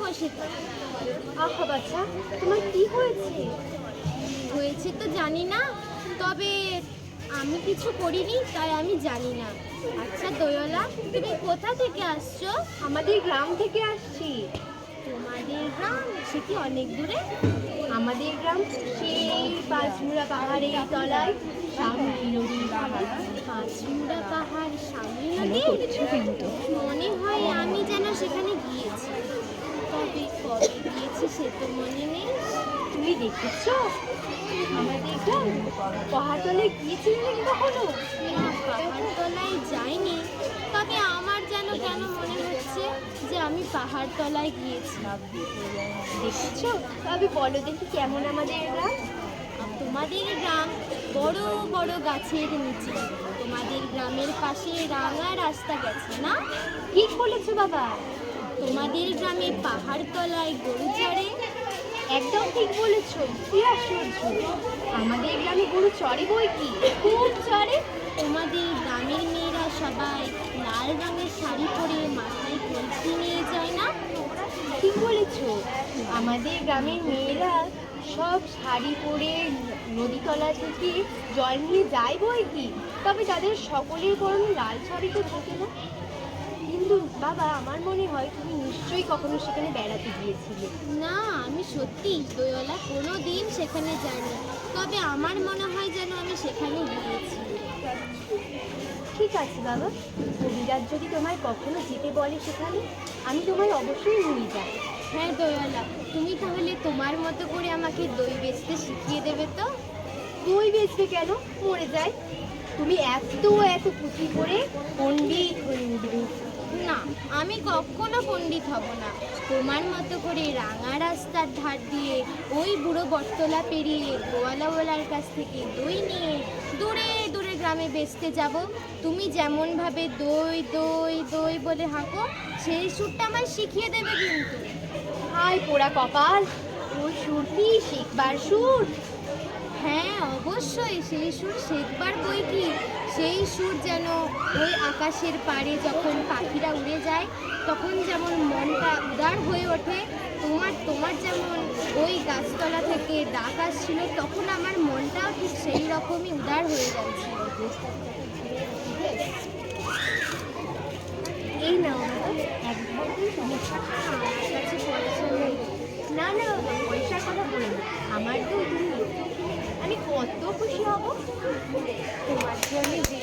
বসে থাকে। আহা বাচ্চা, তোমার কি হয়েছে? হয়েছে তো জানি না, তবে আমি কিছু করিনি তাই আমি জানি না। আচ্ছা দোয়লা, তুমি কোথা থেকে আসছো? আমাদের গ্রাম থেকে আসছি। তোমাদের গ্রাম? সে কি অনেক দূরে? আমাদের গ্রাম সেই পাঁচমুড়া পাহাড়ের তলায় সামনে নদী। পাঁচমুড়া পাহাড়, সামনে নদী? মনে হয় আমি যেন সেখানে গিয়েছি, তবে কবে গিয়েছি সে তো মনে নেই। তুমি দেখেছো আমাদের গ্রাম? পাহাড়তলায় গিয়েছিলে নাকি কখনো? না, পাহাড়তলায় যাইনি, তবে আমার যেন কেন মনে হচ্ছে যে আমি পাহাড়তলায় গিয়েছি। দেখেছো? তবে বলো দেখি কেমন আমাদের গ্রাম? তোমাদের গ্রাম বড় বড় গাছের নিচে, তোমাদের গ্রামের পাশে রাঙা রাস্তা গেছে না? ঠিক বলেছো বাবা। তোমাদের গ্রামে পাহাড়তলায় গরু চড়ে? একদম ঠিক বলেছো। কি আশ্চর্য, আমাদের গ্রামে গরু চড়ে বই কি, খুব চড়ে। তোমাদের গ্রামের মেয়েরা সবাই লাল রঙের শাড়ি পরে মাথায় কলসি নিয়ে যায় না? ঠিক বলেছো, আমাদের গ্রামের মেয়েরা সব শাড়ি পরে নদীতলা থেকে জল নিয়ে যায় বই কি, তবে তাদের সকলের পরনে লাল শাড়ি তো থাকে না। কিন্তু বাবা, আমার মনে হয় তুমি নিশ্চয়ই কখনো সেখানে বেড়াতে গিয়েছিলে। না, আমি সত্যি দোয়লা কোনো দিন সেখানে যাইনি, তবে আমার মনে হয় যেন আমি সেখানে গিয়েছি। ঠিক আছে বাবা, কবিরাজ যদি তোমায় কখনো যেতে বলে সেখানে, আমি তোমায় অবশ্যই নিয়ে যাব। হ্যাঁ দোয়লা, তুমি তাহলে তোমার মতো করে আমাকে দই বেচতে শিখিয়ে দেবে তো? দই বেচবে কেন, মরে যায়। তুমি এত এত পুঁথি করে পণ্ডিত হয়ে উঠবে। না, আমি কখনো পণ্ডিত হব না। তোমার মতো করে রাঙা রাস্তার ধার দিয়ে ওই বুড়ো বটতলা পেরিয়ে গোয়ালাওয়ালার কাছ থেকে দই নিয়ে দূরে দূরে গ্রামে বেচতে যাব। তুমি যেমনভাবে দই দই দই বলে হাঁকো, সেই সুরটা আমায় শিখিয়ে দেবে কিন্তু। হায় পোড়া কপাল, ওই সুরটি শিখবার সুর। হ্যাঁ অবশ্যই, সেই সুর শেখবার বই কি। সেই সুর যেন ওই আকাশের পাড়ে যখন পাখিরা উড়ে যায় তখন যেমন মনটা উদার হয়ে ওঠে, তোমার তোমার যেমন ওই গাছতলা থেকে ডাক আসছিল তখন আমার মনটাও ঠিক সেই রকমই উদার হয়ে যাচ্ছে। এই নাও বাবা, এক ধরনের সমস্যা। আমার কাছে পয়সা নেই। না না বাবা, পয়সার কথা বলো না, আমার তো তুমি, আমি কত খুশি হব। তোমার জন্য যে